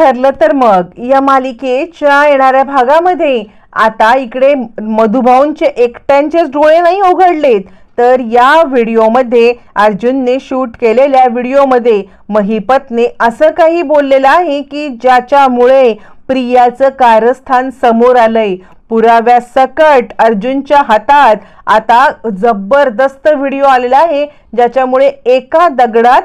ठरलं तर मग या मालिकेच्या येणाऱ्या भागामध्ये आता इकडे मधुभाऊंचे एकट्यांचेच डोळे नाही उघडलेत, तर या व्हिडिओमध्ये अर्जुनने शूट केलेल्या व्हिडिओमध्ये महिपतने असं काही बोललेलं आहे की ज्याच्यामुळे प्रियाचं कारस्थान समोर आलंय। पुराव्यासकट अर्जुनच्या हातात आता जबरदस्त व्हिडिओ आलेला आहे, ज्याच्यामुळे एका दगडात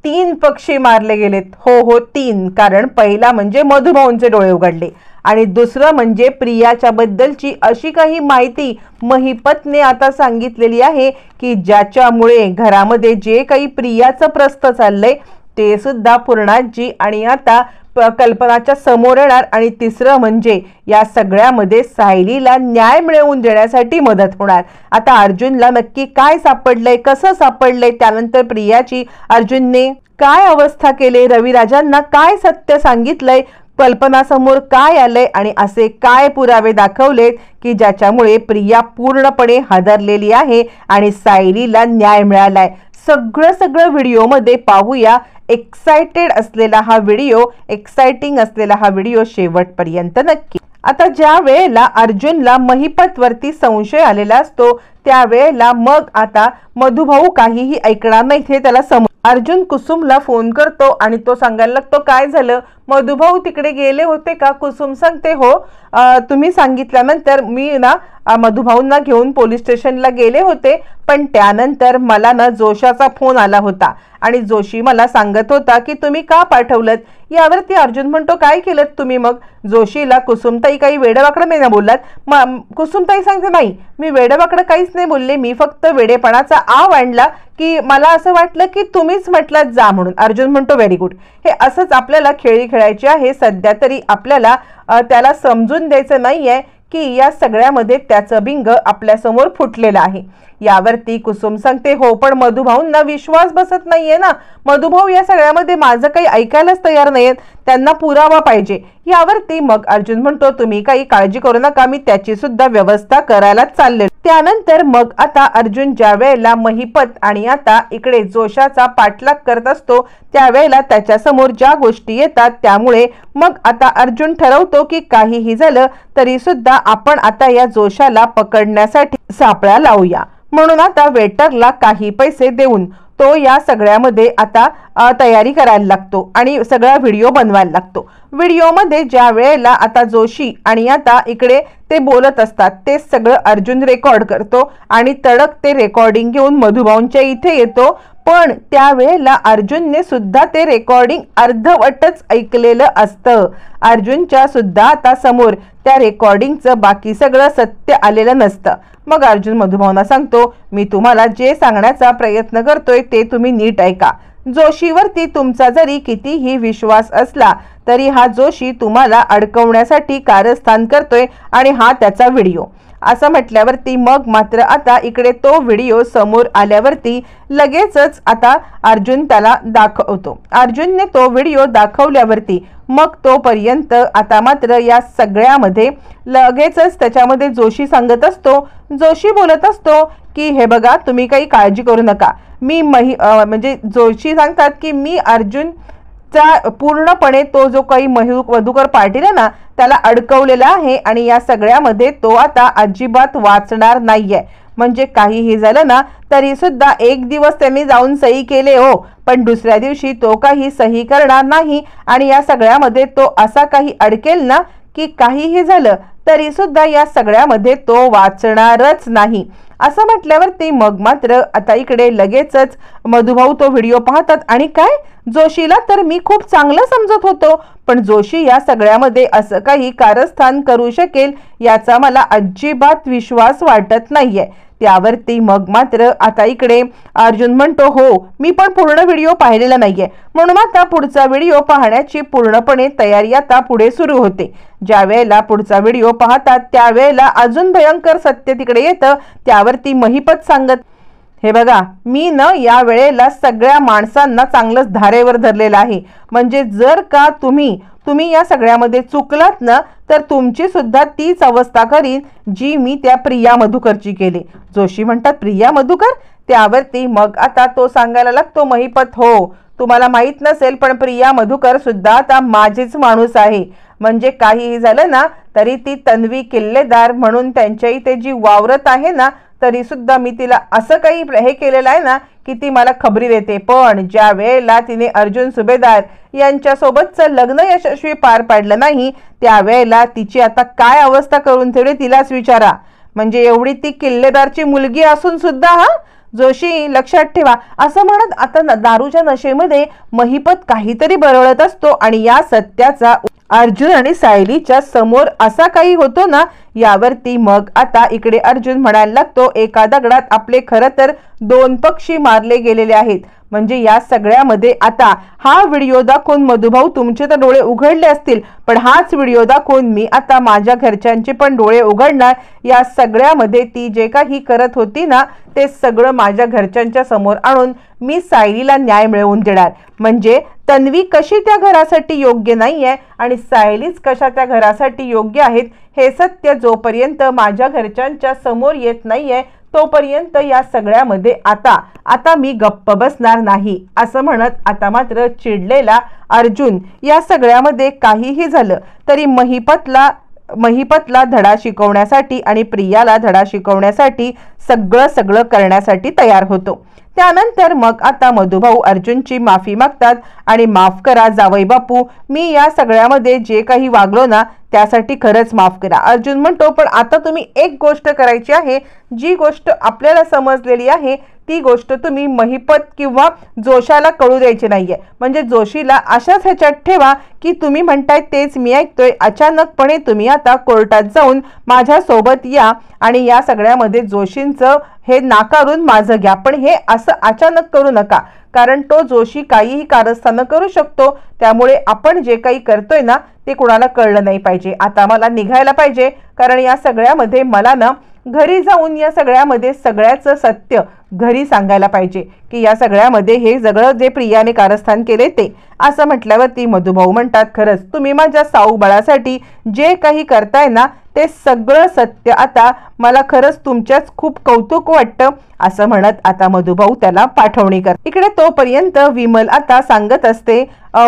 3 पक्षी मारले गेलेत। हो 3, कारण पहिला म्हणजे मधुभाऊंचे डोळे उघडले आणि दुसरं म्हणजे प्रियाच्या बद्दलची अशी काही माहिती महिपतने आता सांगितलेली आहे की ज्याच्यामुळे घरामध्ये जे काही प्रियाचं प्रस्थ चाललंय ते सुद्धा पूर्णाजी आणि आता कल्पनाच्या समोर येणार। आणि तिसरं म्हणजे या सगळ्यामध्ये सायलीला न्याय मिळवून देण्यासाठी मदत होणार। आता अर्जुनला नक्की काय सापडलंय, कसं सापडलंय, त्यानंतर प्रियाची अर्जुनने काय अवस्था केली, रविराजांना काय सत्य सांगितलंय, कल्पनासमोर काय आलंय आणि असे काय पुरावे दाखवलेत की ज्याच्यामुळे प्रिया पूर्णपणे हादरलेली आहे आणि सायलीला न्याय मिळालाय। सगळं व्हिडिओमध्ये पाहूया। एक्साइटेड असलेला हा व्हिडिओ, एक्साइटिंग असलेला हा व्हिडिओ शेवटपर्यंत नक्की। आता ज्या वेळेला अर्जुनला महिपतवरती संशय आलेला असतो त्यावेळेला मग आता मधुभाऊ काहीही ऐकणार नाही हे त्याला अर्जुन कुसुमला फोन करतो आणि तो सांगायला लागतो काय झालं, मधुभाऊ तिकडे गेले होते का? कुसुम सांगते हो, तुम्ही सांगितल्यानंतर मी ना मधुभाऊंना घेऊन पोलीस स्टेशनला गेले होते, पण त्यानंतर मला ना जोशाचा फोन आला होता आणि जोशी मला सांगत होता की तुम्ही का पाठवलत। यावरती अर्जुन म्हणतो काय केलं तुम्ही मग? जोशीला कुसुमताई काही वेडवाकडं नाही ना बोललात? कुसुमताई सांगते नाही, मी वेडवाकडं काहीच नाही बोलले, मी फक्त वेडेपणाचा आव आणला की मला असं वाटलं की तुम्हीच म्हटलं जा म्हणून। अर्जुन म्हणतो व्हेरी गुड, हे असंच आपल्याला खेळी खेळायची आहे, सध्या तरी आपल्याला त्याला समजून द्यायचं नाहीये की या सगळ्यामध्ये त्याचं बिंग आपल्यासमोर फुटलेलं आहे। यावरती कुसुम सांगते हो, पण मधुभाऊंना विश्वास बसत नाहीये ना, मधुभाऊ या सगळ्यामध्ये माझं काही ऐकायलाच तयार नाहीयेत, त्यांना पुरावा पाहिजे। यावरती मग अर्जुन म्हणतो तुम्ही काही काळजी करू नका, मी त्याची सुद्धा व्यवस्था करायला चालले। त्यानंतर मग आता अर्जुन ज्या वेळेला महिपत आणि आता इकडे जोशाचा पाठलाग करत असतो त्यावेळेला त्याच्या समोर ज्या गोष्टी येतात त्यामुळे मग आता अर्जुन ठरवतो की काहीही झालं तरी सुद्धा आपण आता या जोशाला पकडण्यासाठी सापळा लावूया। म्हणून आता वेटरला काही पैसे देऊन तो या सगळ्यामध्ये आता तयारी करायला लागतो आणि सगळा व्हिडिओ बनवायला लागतो। व्हिडिओमध्ये ज्या वेळेला आता जोशी आणि आता इकडे ते बोलत असतात ते सगळं अर्जुन रेकॉर्ड करतो आणि तडक ते रेकॉर्डिंग घेऊन मधुभाऊंच्या इथे येतो, पण त्यावेळेला अर्जुनने सुद्धा ते रेकॉर्डिंग अर्धवटच ऐकलेलं असतं। अर्जुनच्या सुद्धा आता समोर त्या रेकॉर्डिंगचं बाकी सगळं सत्य आलेलं नसतं। मग अर्जुन मधुभाऊंना सांगतो मी तुम्हाला जे सांगण्याचा प्रयत्न करतोय ते तुम्ही नीट ऐका। जोशीवरती तुमचा जरी कितीही विश्वास असला तरी हा जोशी तुम्हाला अडकवण्यासाठी कारस्थान करतोय आणि हा त्याचा व्हिडिओ। असं म्हटल्यावरती मग मात्र आता इकडे तो व्हिडिओ समोर आल्यावरती लगेचच आता अर्जुन त्याला दाखवतो। अर्जुनने तो व्हिडिओ दाखवल्यावरती मग तोपर्यंत आता मात्र या सगळ्यामध्ये लगेचच त्याच्यामध्ये जोशी सांगत असतो, जोशी बोलत असतो की हे बघा तुम्ही काही काळजी करू नका, मी म्हणजे जोशी सांगतात की मी अर्जुन पूर्णपणे तो जो काही मधुकर पाटील आहे ना त्याला अडकवलेला आहे आणि या सगळ्यामध्ये तो आता अजिबात वाचणार नाहीये। म्हणजे काहीही झालं ना तरी सुद्धा एक दिवस त्यांनी जाऊन सही केले हो, पण दुसऱ्या दिवशी तो काही सही करणार नाही आणि या सगळ्यामध्ये तो असा काही अडकेल ना की काहीही झालं तरी सुद्धा या सगळ्यामध्ये तो वाचणारच नाही। असं म्हटल्यावरती मग मात्र आता इकडे लगेचच मधुभाऊ तो व्हिडिओ पाहतात आणि काय जोशीला तर मी खूप चांगलं समजत होतो, पण जोशी या सगळ्यामध्ये असं काही कारस्थान करू शकेल याचा मला अजिबात विश्वास वाटत नाहीये। त्यावरती मग मात्र आता इकडे अर्जुन म्हणतो हो मी पण पूर्ण व्हिडिओ पाहिलेला नाहीये, म्हणून आता पुढचा व्हिडिओ पाहण्याची पूर्णपणे तयारी आता पुढे सुरू होते। ज्या वेळेला पुढचा व्हिडिओ पाहतात त्यावेळेला अजून भयंकर सत्य तिकडे येतं। त्यावरती महिपत सांगत हे बघा मी न या वेळेला सगळ्या माणसांना चांगलंच धारेवर धरलेलं आहे, म्हणजे जर का तुम्ही या सगळ्यामध्ये चुकलात ना तर तुमची सुद्धा तीच अवस्था करीन जी मी त्या प्रिया मधुकरची केली। जोशी म्हणतात प्रिया मधुकर? त्यावरती मग आता तो सांगायला लागतो महिपत हो तुम्हाला माहित नसेल पण प्रिया मधुकर सुद्धा आता माझीच माणूस आहे. म्हणजे काहीही झालं ना तरी ती तन्वी किल्लेदार म्हणून त्यांच्या इथे जी वावरत आहे ना, तरी सुद्धा मी तिला असं काही हे केलेलं आहे ना की ती मला खबरी देते. पण ज्या वेळेला तिने अर्जुन सुभेदार यांच्या सोबतचं लग्न यशस्वी पार पाडलं नाही, त्यावेळेला तिची आता काय अवस्था करून ठेवली तिलाच विचारा. म्हणजे एवढी ती किल्लेदारची मुलगी असून सुद्धा जोशी लक्षात ठेवा असं म्हणत आता दारूच्या नशेमध्ये महिपत काहीतरी बरळत असतो आणि या सत्याचा अर्जुन आणि सायलीच्या समोर असा काही होतो ना, यावरती मग आता इकडे अर्जुन म्हणायला लागतो, एका दगडात आपले खरं तर 2 पक्षी मारले गेलेले आहेत. म्हणजे या सगळ्यामध्ये आता हा व्हिडिओ दाखवून मधुभाऊ तुमचे तर डोळे उघडले असतील, पण हाच व्हिडिओ दाखवून मी आता माझ्या घरच्यांचे पण डोळे उघडणार. या सगळ्यामध्ये ती जे काही करत होती ना ते सगळं माझ्या घरच्यांच्या समोर आणून मी सायलीला न्याय मिळवून देणार. म्हणजे तन्वी कशी त्या घरासाठी योग्य नाहीये आणि सायलीच कशा त्या घरासाठी योग्य आहेत हे सत्य जोपर्यंत माझ्या घरच्यांच्या समोर येत नाहीये तोपर्यंत या सगळ्यामध्ये आता मी गप्प बसणार नाही असं म्हणत आता मात्र चिडलेला अर्जुन या सगळ्यामध्ये काहीही झालं तरी महिपतला धडा शिकवण्यासाठी आणि प्रियाला धडा शिकवण्यासाठी सगळं करण्यासाठी तयार होतो. त्यानंतर मग आता मधुभाऊ अर्जुनची माफी मागतात आणि माफ करा जावई बापू, मी या सगळ्यामध्ये जे काही वागलो ना त्यासाठी खरंच माफ करा. अर्जुन म्हणतो पण आता तुम्ही एक गोष्ट करायची आहे, जी गोष्ट आपल्याला समजलेली आहे ती गोष्ट तुम्ही महिपत किंवा जोशाला कळू द्यायची नाहीये. म्हणजे जोशीला अशाच ह्याच्यात ठेवा की तुम्ही म्हणताय तेच मी ऐकतोय, अचानकपणे तुम्ही आता कोर्टात जाऊन माझ्या सोबत या आणि या सगळ्यामध्ये जोशींचं हे नाकारून माझं घ्या. पण हे असं अचानक करू नका, कारण तो जोशी काहीही कारस्थानं करू शकतो. त्यामुळे आपण जे काही करतोय ना ते कुणाला कळलं नाही पाहिजे. आता मला निघायला पाहिजे, कारण या सगळ्यामध्ये मला ना घरी जाऊन या सगळ्यामध्ये सगळ्याचं सत्य घरी सांगायला पाहिजे की या सगळ्यामध्ये हे सगळं जे प्रियाने कारस्थान केले ते. असं म्हटल्यावरती मधुभाऊ म्हणतात, खरंच तुम्ही माझ्या साऊ बाळासाठी जे काही करताय ना ते सगळं सत्य आता मला खरंच तुमच्याच खूप कौतुक वाटतं असं म्हणत आता मधुभाऊ त्याला पाठवणी कर. इकडे तोपर्यंत विमल आता सांगत असते,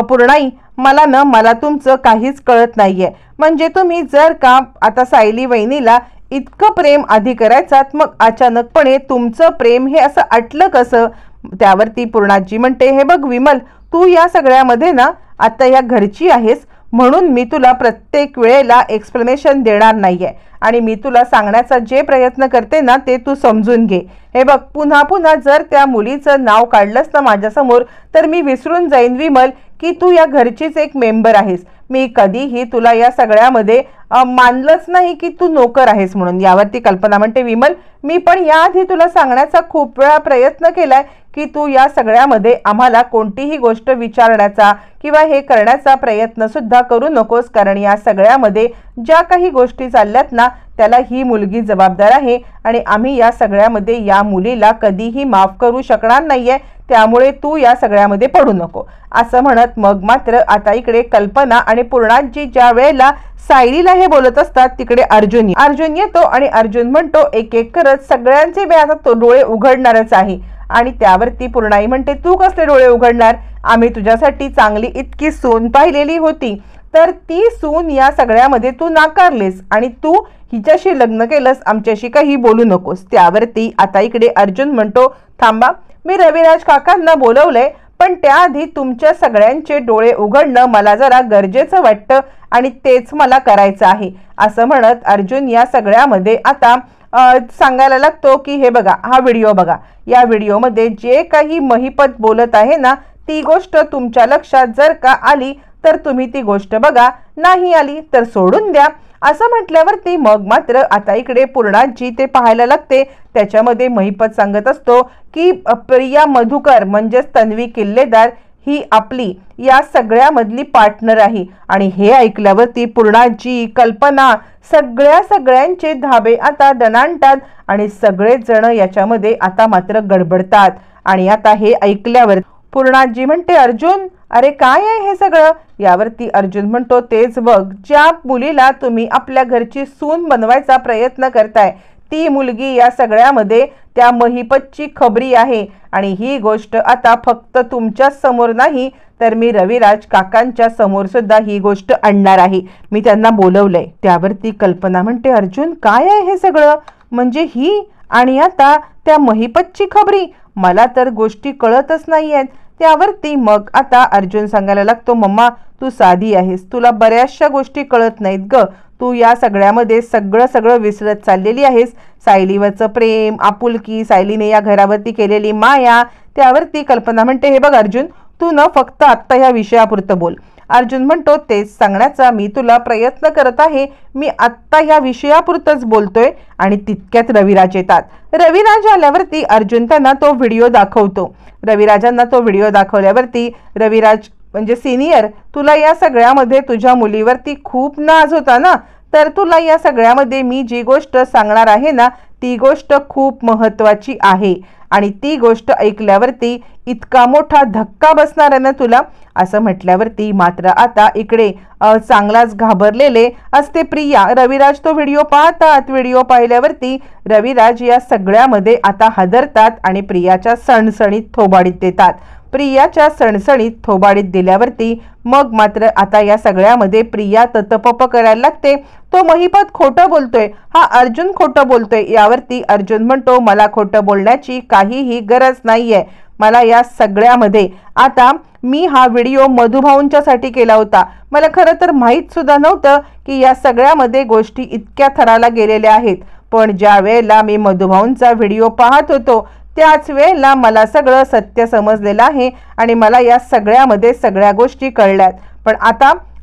पूर्णाई मला तुमचं काहीच कळत नाहीये. म्हणजे तुम्ही जर का आता सायली वहिनीला इतकं प्रेम आधी करायचात, मग अचानकपणे तुमचं प्रेम हे असं अटलं कसं? त्यावरती पूर्णाजी म्हणते, हे बघ विमल, तू या सगळ्यामध्ये ना आता या घरची आहेस म्हणून मी तुला प्रत्येक वेळेला एक्सप्लेनेशन देणार नाहीये आणि मी तुला सांगण्याचा जे प्रयत्न करते ना ते तू समजून घे. हे बघ, पुन्हा जर त्या मुलीचं नाव काढलंस ना माझ्यासमोर तर मी विसरून जाईन विमल की तू या घरचीच एक मेंबर आहेस. मी कधीही तुला या सगळ्यामध्ये मानलंच नाही की तू नोकर आहेस म्हणून. यावरती कल्पना म्हणते, विमल, मी पण याआधी तुला सांगण्याचा खूप वेळा प्रयत्न केलाय की तू या सगळ्यामध्ये आम्हाला कोणतीही गोष्ट विचारण्याचा किंवा हे करण्याचा प्रयत्न सुद्धा करू नकोस, कारण या सगळ्यामध्ये ज्या काही गोष्टी चालल्यात ना त्याला ही मुलगी जबाबदार आहे आणि आम्ही या सगळ्यामध्ये या मुलीला कधीही माफ करू शकणार नाहीये. त्यामुळे तू या सगळ्यामध्ये पडू नको असं म्हणत मग मात्र आता इकडे कल्पना आणि पूर्णाजी ज्या वेळेला सायलीला हे बोलत असतात तिकडे अर्जुन येतो आणि अर्जुन म्हणतो, एक एक करत सगळ्यांचे मी आता तो डोळे उघडणारच आहे. आणि त्यावरती पूर्णाई म्हणते, तू कसले डोळे उघडणार? आम्ही तुझ्यासाठी चांगली इतकी सून पाहिलेली होती, तर ती सून या सगळ्यामध्ये तू नाकारलेस आणि तू हिच्याशी लग्न केलंस, आमच्याशी काही बोलू नकोस. त्यावरती आता इकडे अर्जुन म्हणतो, थांबा, मी रविराज काकांना बोलवलंय, पण त्याआधी तुमच्या सगळ्यांचे डोळे उघडणं मला जरा गरजेचं वाटतं आणि तेच मला करायचं आहे असं म्हणत अर्जुन या सगळ्यामध्ये आता सांगायला लागतो की हे बघा, हा व्हिडिओ बघा, या व्हिडिओमध्ये जे काही महिपत बोलत आहे ना ती गोष्ट तुमच्या लक्षात जर का आली तर तुम्ही ती गोष्ट बघा, नाही आली तर सोडून द्या असं म्हटल्यावरती मग मात्र आता इकडे पूर्णाजी ते पाहायला लागते. त्याच्यामध्ये महिपत सांगत असतो की प्रिया मधुकर म्हणजेच तन्वी किल्लेदार ही आपली या सगळ्यामधली पार्टनर आहे. आणि हे ऐकल्यावरती पूर्णाजी, कल्पना सगळ्यांचे धाबे आता दणाणतात आणि सगळेच जण याच्यामध्ये आता मात्र गडबडतात. आणि आता हे ऐकल्यावर पूर्णाजी म्हणते, अर्जुन, अरे काय आहे हे सगळं? यावरती अर्जुन म्हणतो, तेच बघ, ज्या मुलीला तुम्ही आपल्या घरची सून बनवायचा प्रयत्न करताय ती मुलगी या सगळ्यामध्ये त्या महिपतची खबरी आहे आणि ही गोष्ट आता फक्त तुमच्याच समोर नाही तर मी रविराज काकांच्या समोर सुद्धा ही गोष्ट आणणार आहे. मी त्यांना बोलवलंय. त्यावरती कल्पना म्हणते, अर्जुन काय आहे हे सगळं? म्हणजे ही आणि आता त्या महिपतची खबरी? मला तर गोष्टी कळतच नाहीयेत. त्यावरती मग आता अर्जुन सांगायला लागतो, मम्मा तू साधी आहेस, तुला बऱ्याचशा गोष्टी कळत नाहीत ग. तू या सगळ्यामध्ये सगळं विसरत चाललेली आहेस. सायलीवरचं प्रेम, आपुलकी, सायलीने या घरावरती केलेली माया. त्यावरती कल्पना म्हणते, हे बघ अर्जुन, तू न फक्त आत्ता ह्या विषयापुरतं बोल. अर्जुन म्हणतो, तेच सांगण्याचा मी तुला प्रयत्न करत आहे. मी आत्ता ह्या विषयापुरतंच बोलतोय. आणि तितक्यात रविराज येतात. रविराज आल्यावरती अर्जुन त्यांना तो व्हिडिओ दाखवतो. रविराजांना तो व्हिडिओ दाखवल्यावरती रविराज म्हणजे सिनियर, तुला या सगळ्यामध्ये तुझ्या मुलीवरती खूप नाज होता ना, तर तुला या सगळ्यामध्ये मी जी गोष्ट सांगणार आहे ना ती गोष्ट खूप महत्त्वाची आहे आणि ती गोष्ट ऐकल्यावरती इतका मोठा धक्का बसणार आहे ना तुला, असं म्हटल्यावरती मात्र आता इकडे चांगलाच घाबरलेले असते प्रिया. रविराज तो व्हिडिओ पाहतात. व्हिडिओ पाहिल्यावरती रविराज या सगळ्यामध्ये आता हादरतात आणि प्रियाच्या सणसणीत थोबाडीत देतात. प्रियाच्या सणसणीत थोबाडीत दिल्यावरती मग मात्र आता या सगळ्यामध्ये प्रिया ततपप करायला लागते. तो महिपत खोटं बोलतोय, हा अर्जुन खोटं बोलतोय. यावरती अर्जुन म्हणतो, मला खोटं बोलण्याची काहीही गरज नाहीये. मला या सगळ्यामध्ये आता मी हा व्हिडिओ मधुभाऊंच्यासाठी केला होता. मला खरं तर माहीत सुद्धा नव्हतं की या सगळ्यामध्ये गोष्टी इतक्या थराला गेलेल्या आहेत. पण ज्या वेळेला मी मधुभाऊंचा व्हिडिओ पाहत होतो त्याच वेळेला मला सगळं सत्य समजलेलं आहे आणि मला या सगळ्यामध्ये सगळ्या गोष्टी कळल्यात. पण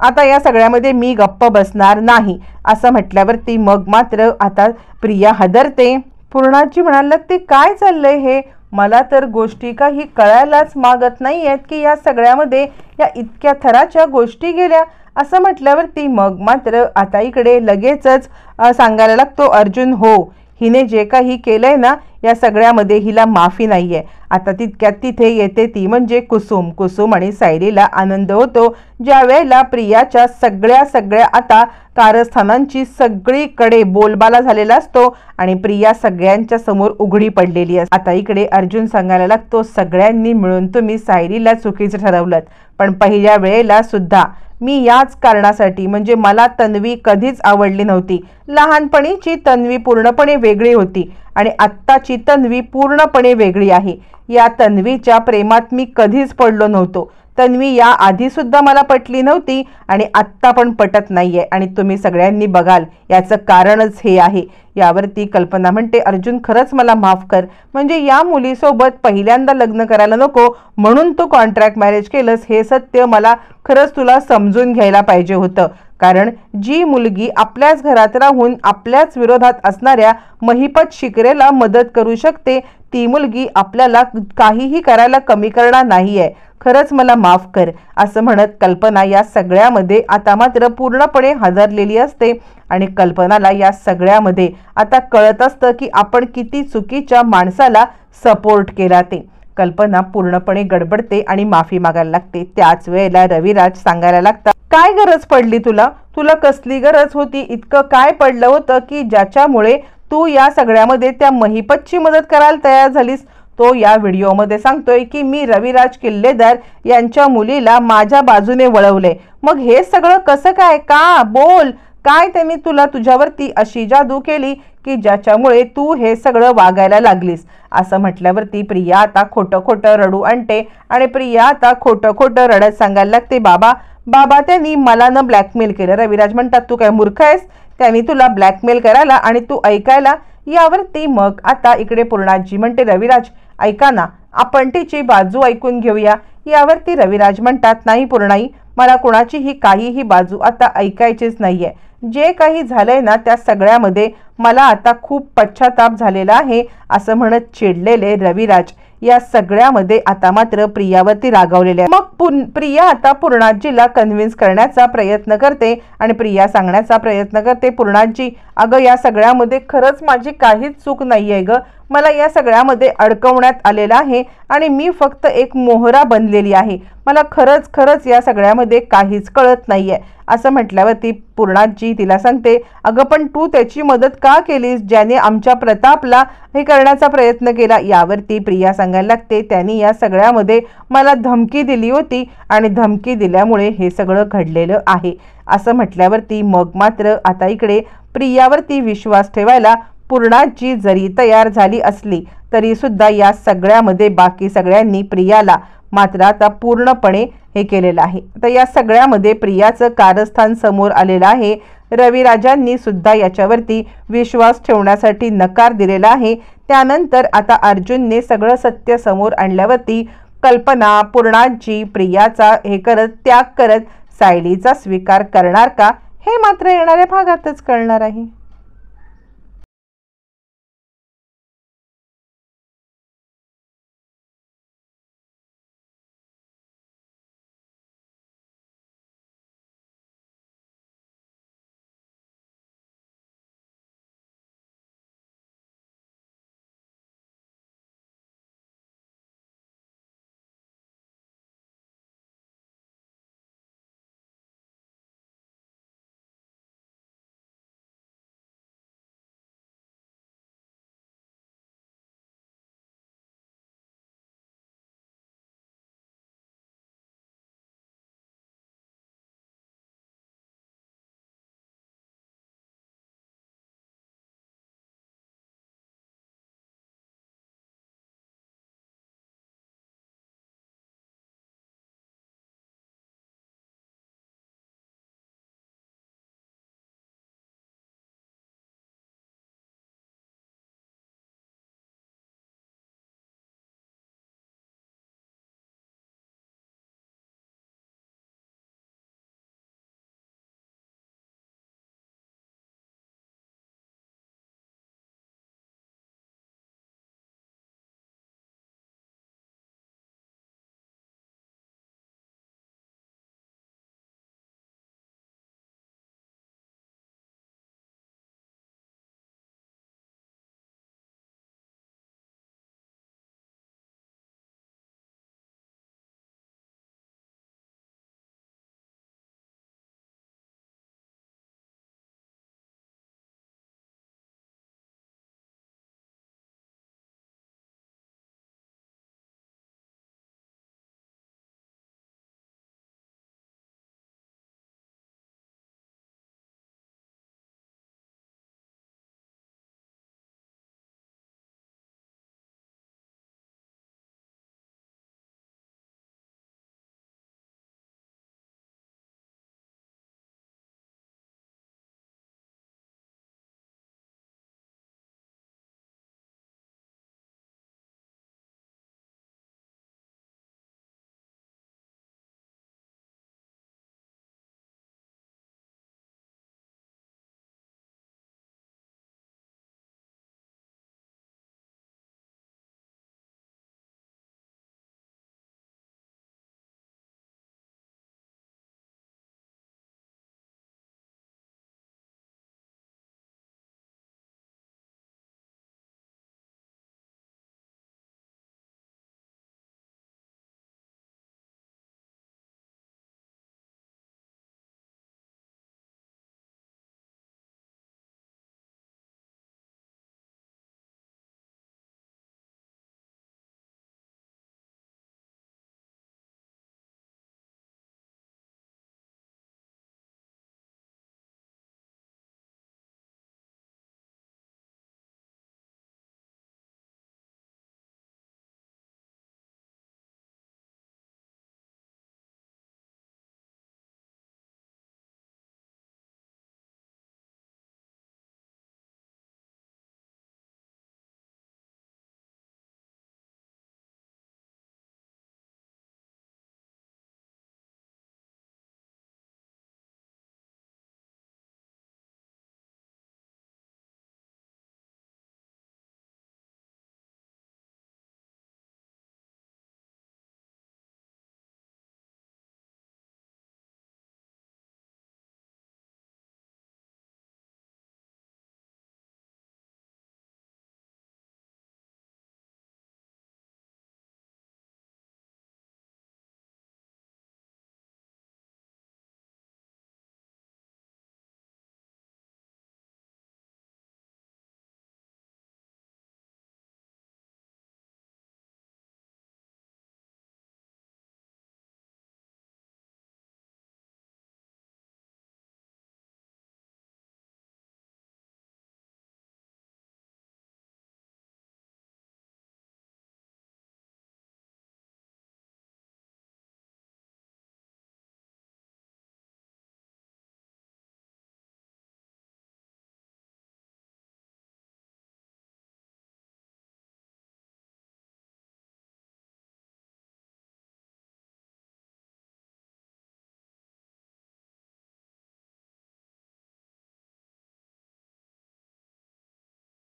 आता या सगळ्यामध्ये मी गप्प बसणार नाही, असं म्हटल्यावरती मग मात्र आता प्रिया हादरते. पूर्णाची म्हणायला लागते, काय चाललंय हे? मला तर गोष्टी काही कळायलाच मागत नाही आहेत की या सगळ्यामध्ये या इतक्या थराच्या गोष्टी गेल्या, असं म्हटल्यावरती मग मात्र आता इकडे लगेचच सांगायला लागतो अर्जुन, हो हिने जे काही केलंय ना या सगळ्यामध्ये हिला माफी नाहीये. आता तितक्यात तिथे येते ती म्हणजे कुसुम आणि सायलीला आनंद होतो ज्या वेळेला प्रियाच्या सगळ्या आता कारस्थानांची सगळीकडे बोलबाला झालेला असतो आणि प्रिया सगळ्यांच्या समोर उघडी पडलेली असते. आता इकडे अर्जुन सांगायला लागतो, सगळ्यांनी मिळून तुम्ही सायलीला चुकीचं ठरवलं, पण पहिल्या वेळेला सुद्धा मी याच कारणासाठी म्हणजे मला तन्वी कधीच आवडली नव्हती. लहानपणीची तन्वी पूर्णपणे वेगळी होती आणि आत्ताची तन्वी पूर्णपणे वेगळी आहे. या तन्वीच्या प्रेमात मी कधीच पडलो नव्हतो. तन्वी या आधी सुद्धा मला पटली नव्हती आणि आत्ता पण पटत नाहीये आणि तुम्ही सगळ्यांनी बघाल याचं कारणच हे आहे. यावरती कल्पना म्हणते, अर्जुन खरंच मला माफ कर. म्हणजे या मुलीसोबत पहिल्यांदा लग्न करायला नको म्हणून तू कॉन्ट्रॅक्ट मॅरेज केलंस हे सत्य मला खरंच तुला समजून घ्यायला पाहिजे होतं. कारण जी मुलगी आपल्याच घरात राहून आपल्याच विरोधात असणाऱ्या महिपत शिकरेला मदत करू शकते ती मुलगी आपल्याला काहीही करायला कमी करणार नाहीये. खरंच मला माफ कर, असं म्हणत कल्पना या सगळ्यामध्ये आता मात्र पूर्णपणे हादरलेली असते आणि कल्पनाला या सगळ्यामध्ये आता कळत असतं की आपण किती चुकीच्या माणसाला सपोर्ट केला ते. कल्पना पूर्णपणे गडबडते आणि माफी मागायला लागते. त्याच वेळेला रविराज सांगायला लागतात, काय गरज पडली तुला? तुला कसली गरज होती? इतकं काय पडलं होतं की ज्याच्यामुळे तू या सगळ्यामध्ये त्या महिपतची मदत करायला तयार झालीस? तो या व्हिडिओमध्ये सांगतोय की मी रविराज किल्लेदार यांच्या मुलीला माझ्या बाजूने वळवले. मग हे सगळं कसं काय? का? बोल. काय त्यांनी तुला तुझ्यावरती अशी जादू केली की ज्याच्यामुळे तू हे सगळं वागायला लागलीस? असं म्हटल्यावरती प्रिया आता खोटं रडू आणते आणि प्रिया आता खोटं रडत सांगायला लागते, बाबा त्यांनी मला न ब्लॅकमेल केलं. रविराज म्हणतात, तू काय मूर्ख आहेस? त्यांनी तुला ब्लॅकमेल करायला आणि तू ऐकायला. यावरती मग आता इकडे पूर्णाजी म्हणते, रविराज ऐका ना, आपण तिची बाजू ऐकून घेऊया. यावरती रविराज म्हणतात, नाही पूर्णाई, मला कोणाचीही काहीही बाजू आता ऐकायचीच नाहीये. जे काही झालंय ना त्या सगळ्यामध्ये मला आता खूप पश्चाताप झालेला आहे, असं म्हणत चिडलेले रविराज या सगळ्यामध्ये आता मात्र प्रियावरती रागावलेले. मग प्रिया आता पूर्णाजीला कन्व्हिन्स करण्याचा प्रयत्न करते आणि प्रिया सांगण्याचा प्रयत्न करते, पूर्णाजी अगं या सगळ्यामध्ये खरंच माझी काहीच चूक नाहीये ग. मला या सगळ्यामध्ये अडकवण्यात आलेलं आहे आणि मी फक्त एक मोहरा बनलेली आहे, मला खरंच या सगळ्यामध्ये काहीच कळत नाहीये असं म्हटल्यावरती पूर्णाजी तिला सांगते, अगं पण तू त्याची मदत का केलीस ज्याने आमच्या प्रतापला हे करण्याचा प्रयत्न केला? यावरती प्रिया सांगायला लागते, त्यांनी या सगळ्यामध्ये मला धमकी दिली होती आणि धमकी दिल्यामुळे हे सगळं घडलेलं आहे असं म्हटल्यावरती मग मात्र आता इकडे प्रियावरती विश्वास ठेवायला पूर्णाजी जरी तयार झाली असली तरी सुद्धा या सगळ्यामध्ये बाकी सगळ्यांनी प्रियाला मात्र आता पूर्णपणे हे केलेलं आहे। आता या सगळ्यामध्ये प्रियाचं कारस्थान समोर आलेलं आहे। रविराजांनी सुद्धा याच्यावरती विश्वास ठेवण्यासाठी नकार दिलेला आहे। त्यानंतर आता अर्जुनने सगळं सत्य समोर आणल्यावरती कल्पना पूर्णाजी प्रियाचा हे करत त्याग करत सायलीचा स्वीकार करणार का, हे मात्र येणाऱ्या भागातच कळणार आहे।